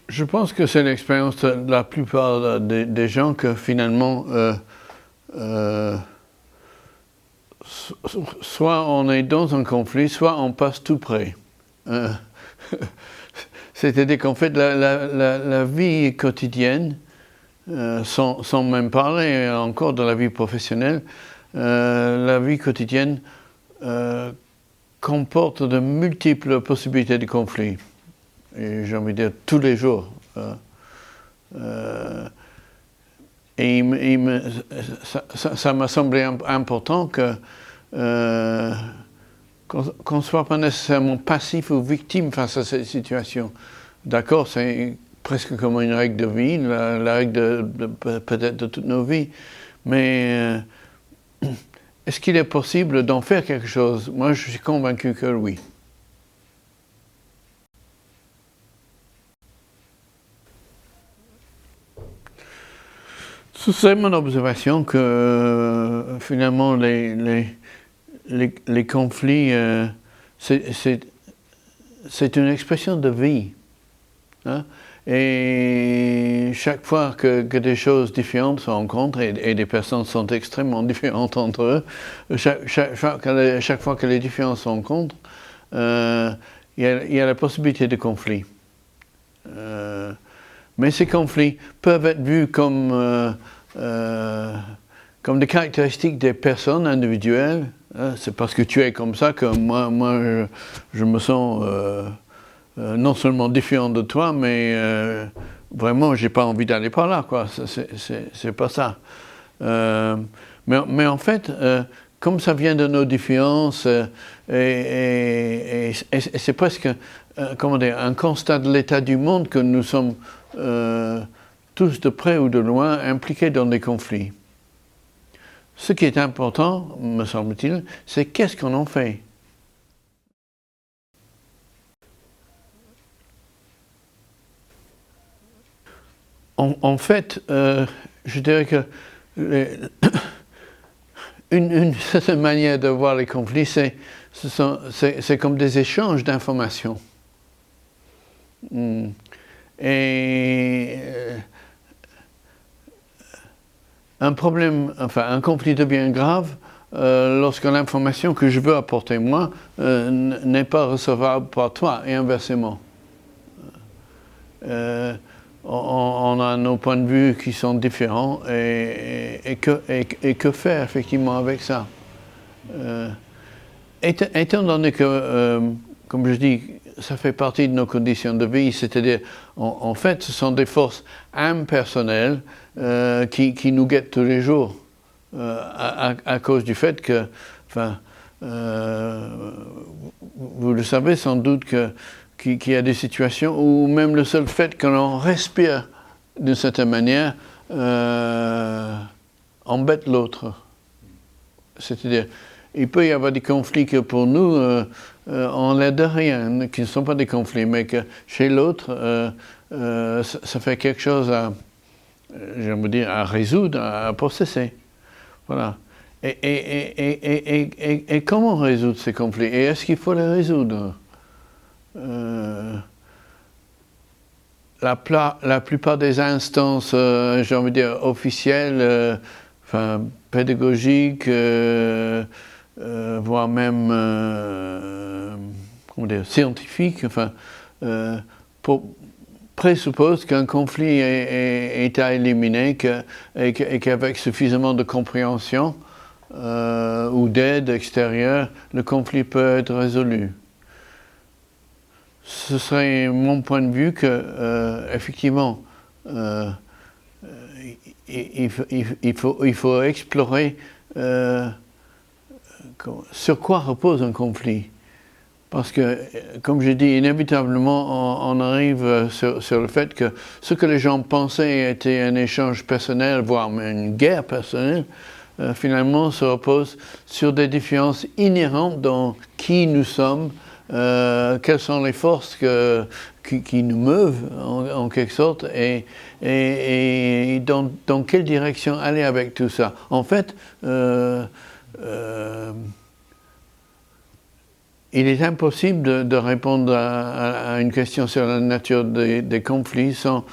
Je pense que c'est l'expérience de la plupart des gens que finalement, soit on est dans un conflit, soit on passe tout près. C'est-à-dire qu'en fait, la vie quotidienne, sans même parler encore de la vie professionnelle, la vie quotidienne comporte de multiples possibilités de conflits. Et j'ai envie de dire tous les jours. Et ça m'a semblé important que qu'on ne soit pas nécessairement passif ou victime face à cette situation. D'accord, c'est presque comme une règle de vie, la règle peut-être de toutes nos vies, mais est-ce qu'il est possible d'en faire quelque chose? Moi, je suis convaincu que oui. C'est mon observation que finalement les conflits, c'est une expression de vie. Hein? Et chaque fois que des choses différentes se rencontrent, et des personnes sont extrêmement différentes entre eux, chaque fois que les différences se rencontrent, il y a la possibilité de conflit. Mais ces conflits peuvent être vus comme des caractéristiques des personnes individuelles. C'est parce que tu es comme ça que moi je me sens non seulement différent de toi, mais vraiment, j'ai pas envie d'aller par là, quoi. C'est pas ça. Mais en fait, comme ça vient de nos différences, et c'est presque, comment dire, un constat de l'état du monde que nous sommes tous de près ou de loin impliqués dans des conflits. Ce qui est important, me semble-t-il, c'est qu'est-ce qu'on en fait. En fait, je dirais que une certaine manière de voir les conflits, c'est comme des échanges d'informations. Et un conflit devient grave lorsque l'information que je veux apporter moi n'est pas recevable par toi, et inversement. On a nos points de vue qui sont différents, et que faire effectivement avec ça? Étant donné que, comme je dis, ça fait partie de nos conditions de vie, c'est-à-dire, en fait, ce sont des forces impersonnelles qui nous guettent tous les jours, à cause du fait que, vous le savez sans doute qu'il y a des situations où même le seul fait que l'on respire d'une certaine manière embête l'autre. C'est-à-dire, il peut y avoir des conflits que pour nous, on l'aide de rien, qui ne sont pas des conflits, mais que chez l'autre, ça fait quelque chose à résoudre, à processer. Voilà. Et comment résoudre ces conflits? Et est-ce qu'il faut les résoudre? La plupart des instances, j'ai envie de dire, officielles, pédagogiques, voire même scientifiques, présuppose qu'un conflit est à éliminer et qu'avec suffisamment de compréhension ou d'aide extérieure, le conflit peut être résolu. Ce serait mon point de vue que, effectivement, il faut explorer sur quoi repose un conflit. Parce que, comme je dis, inévitablement, on arrive sur le fait que ce que les gens pensaient était un échange personnel, voire une guerre personnelle, finalement se repose sur des différences inhérentes dans qui nous sommes, quelles sont les forces qui nous meuvent en quelque sorte, et dans quelle direction aller avec tout ça. En fait, il est impossible de répondre à une question sur la nature des conflits sans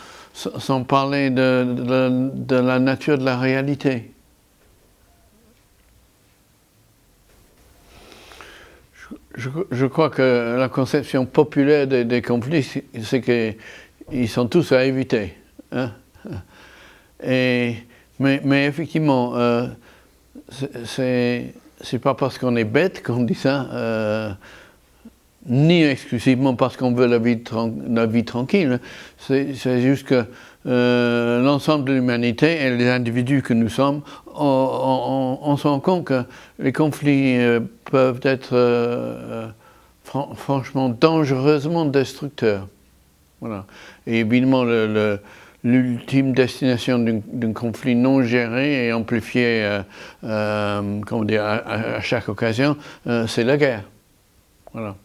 parler de la nature de la réalité. Je crois que la conception populaire des conflits, c'est qu'ils sont tous à éviter. Hein? Mais effectivement, c'est pas parce qu'on est bête qu'on dit ça, ni exclusivement parce qu'on veut la vie tranquille. C'est juste que l'ensemble de l'humanité et les individus que nous sommes, on se rend compte que les conflits peuvent être franchement dangereusement destructeurs. Voilà. Et évidemment, l'ultime destination d'un conflit non géré et amplifié comment dire, à chaque occasion, c'est la guerre. Voilà.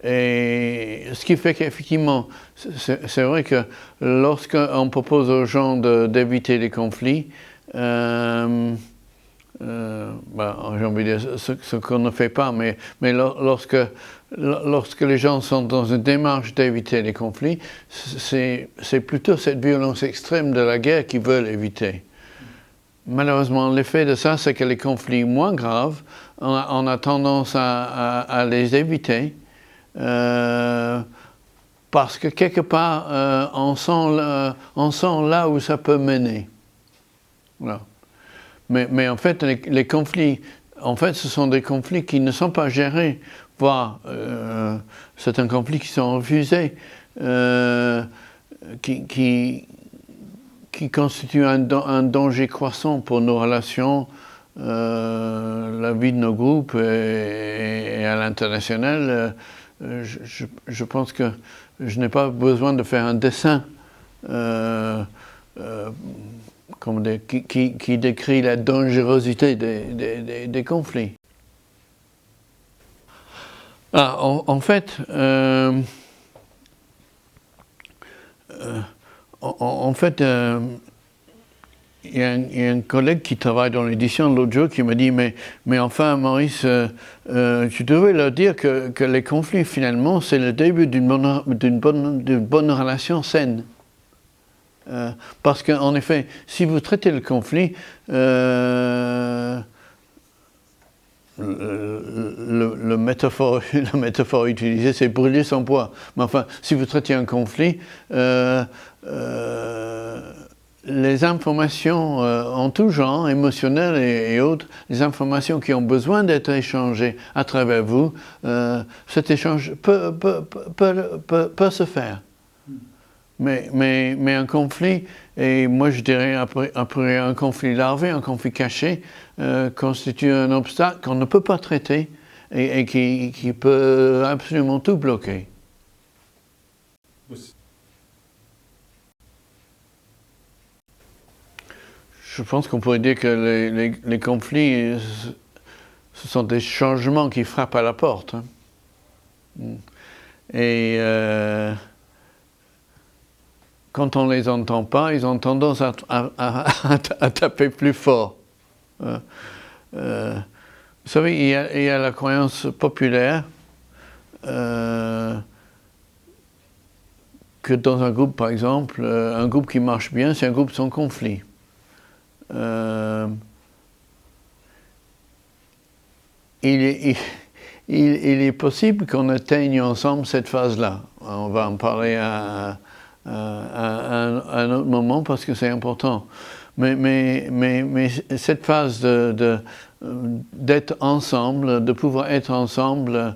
Et ce qui fait qu'effectivement, c'est vrai que lorsqu'on propose aux gens d'éviter les conflits, j'ai envie de dire ce qu'on ne fait pas, mais lorsque les gens sont dans une démarche d'éviter les conflits, c'est plutôt cette violence extrême de la guerre qu'ils veulent éviter. Malheureusement, l'effet de ça, c'est que les conflits moins graves, on a tendance à les éviter, parce que quelque part, on sent là où ça peut mener. Voilà. Mais en fait, les conflits, en fait, ce sont des conflits qui ne sont pas gérés, voire certains conflits qui sont refusés, qui constituent un danger croissant pour nos relations, la vie de nos groupes et à l'international. Je pense que je n'ai pas besoin de faire un dessin qui décrit la dangerosité des conflits. En fait, il y a un collègue qui travaille dans l'édition l'autre jour qui m'a dit mais enfin Maurice, tu devrais leur dire que les conflits finalement c'est le début d'une bonne relation saine. Parce qu'en effet, si vous traitez le conflit, la métaphore utilisée, c'est brûler son bois. Mais enfin, si vous traitez un conflit, les informations en tout genre, émotionnelles et autres, les informations qui ont besoin d'être échangées à travers vous, cet échange peut se faire. Mais un conflit, et moi je dirais après un conflit larvé, un conflit caché, constitue un obstacle qu'on ne peut pas traiter et qui peut absolument tout bloquer. Je pense qu'on pourrait dire que les conflits, ce sont des changements qui frappent à la porte. Hein. Et quand on ne les entend pas, ils ont tendance à taper plus fort. Vous savez, il y a la croyance populaire que dans un groupe, par exemple, un groupe qui marche bien, c'est un groupe sans conflit. Il est possible qu'on atteigne ensemble cette phase-là. On va en parler à un autre moment parce que c'est important. Mais cette phase d'être ensemble, de pouvoir être ensemble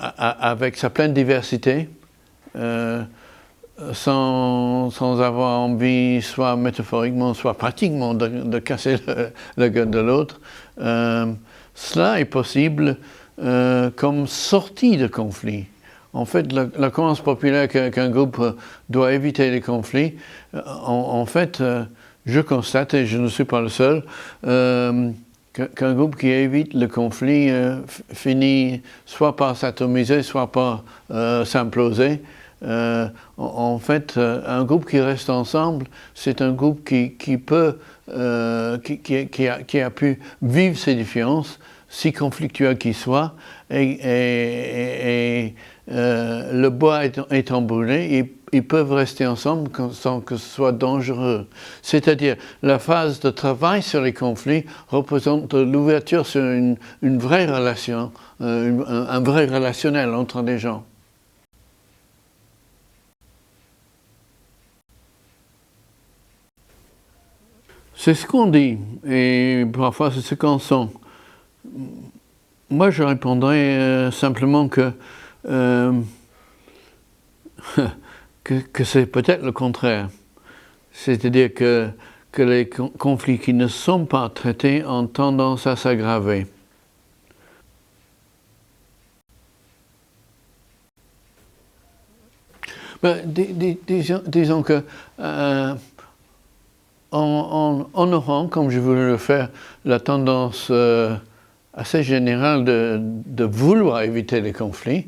avec sa pleine diversité, sans avoir envie, soit métaphoriquement, soit pratiquement, de casser la gueule de l'autre, cela est possible comme sortie de conflit. En fait, la croyance populaire qu'un groupe doit éviter les conflits, en fait, je constate, et je ne suis pas le seul, qu'un groupe qui évite le conflit finit soit par s'atomiser, soit par s'imploser. En fait, un groupe qui reste ensemble, c'est un groupe qui a pu vivre ses différences si conflictuel qu'il soit, et le bois étant brûlé, ils peuvent rester ensemble sans que ce soit dangereux. C'est-à-dire, la phase de travail sur les conflits représente l'ouverture sur une vraie relation, un vrai relationnel entre les gens. C'est ce qu'on dit, et parfois c'est ce qu'on sent. Moi, je répondrais simplement que c'est peut-être le contraire. C'est-à-dire que les conflits qui ne sont pas traités ont tendance à s'aggraver. Disons que en Orient, comme je voulais le faire, la tendance assez générale de vouloir éviter les conflits,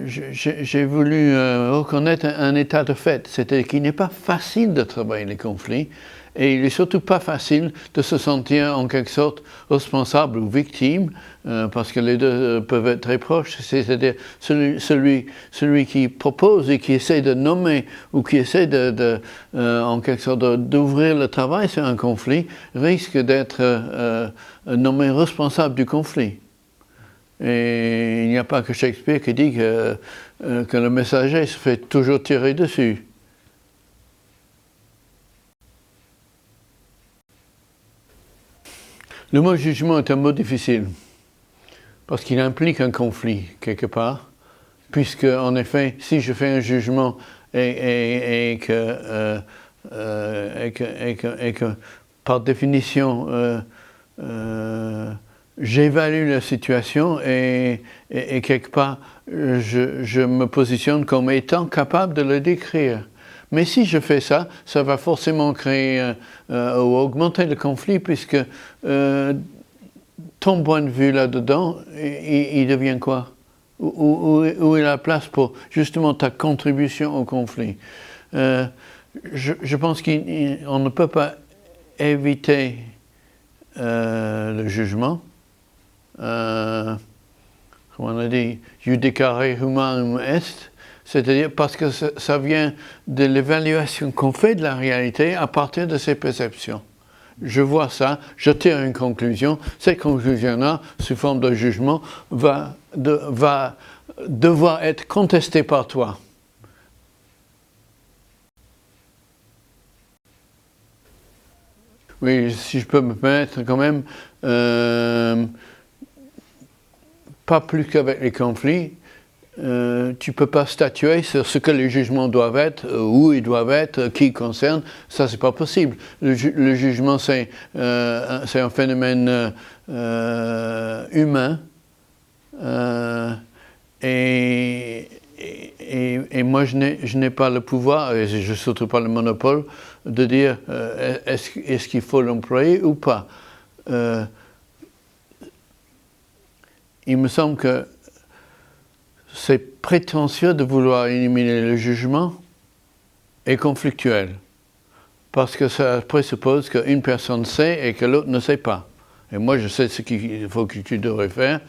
j'ai voulu reconnaître un état de fait, c'est-à-dire qu'il n'est pas facile de travailler les conflits, et il n'est surtout pas facile de se sentir en quelque sorte responsable ou victime, parce que les deux peuvent être très proches, c'est-à-dire celui qui propose et qui essaie de nommer ou qui essaie en quelque sorte d'ouvrir le travail sur un conflit risque d'être nommé responsable du conflit. Et il n'y a pas que Shakespeare qui dit que le messager se fait toujours tirer dessus. Le mot jugement est un mot difficile, parce qu'il implique un conflit, quelque part, puisque, en effet, si je fais un jugement et que par définition, j'évalue la situation et quelque part, je me positionne comme étant capable de le décrire. Mais si je fais ça, ça va forcément créer ou augmenter le conflit, puisque ton point de vue là-dedans, il devient quoi? Où est la place pour justement ta contribution au conflit? Je pense qu'on ne peut pas éviter le jugement. Comme on a dit, judicare humanum est, c'est-à-dire parce que ça vient de l'évaluation qu'on fait de la réalité à partir de ses perceptions. Je vois ça, je tire une conclusion, cette conclusion-là, sous forme de jugement, va devoir être contestée par toi. Oui, si je peux me permettre quand même, pas plus qu'avec les conflits, tu ne peux pas statuer sur ce que les jugements doivent être, où ils doivent être, qui ils concernent, ça c'est pas possible. Le jugement c'est un phénomène humain, et moi je n'ai pas le pouvoir, et je n'ai surtout pas le monopole, de dire est-ce qu'il faut l'employer ou pas. Il me semble que c'est prétentieux de vouloir éliminer le jugement et conflictuel, parce que ça présuppose qu'une personne sait et que l'autre ne sait pas. Et moi, je sais ce qu'il faut que tu devrais faire.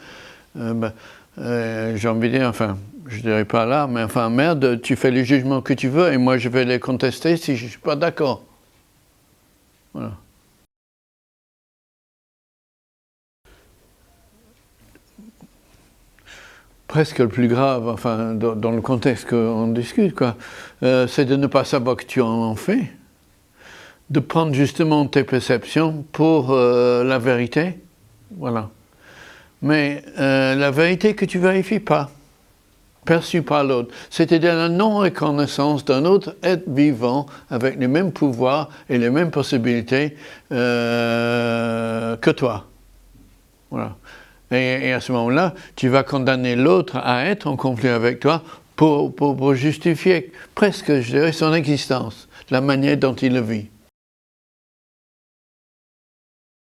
J'ai envie de dire, enfin, je ne dirais pas là, mais enfin, merde, tu fais les jugements que tu veux et moi, je vais les contester si je ne suis pas d'accord. Voilà. Presque le plus grave, enfin, dans le contexte qu'on discute, quoi, c'est de ne pas savoir que tu en fais, de prendre justement tes perceptions pour la vérité, voilà. Mais la vérité que tu vérifies pas, perçue par l'autre, c'est-à-dire la non-reconnaissance d'un autre être vivant avec les mêmes pouvoirs et les mêmes possibilités que toi, voilà. Et à ce moment-là, tu vas condamner l'autre à être en conflit avec toi pour justifier presque, je dirais, son existence, la manière dont il le vit.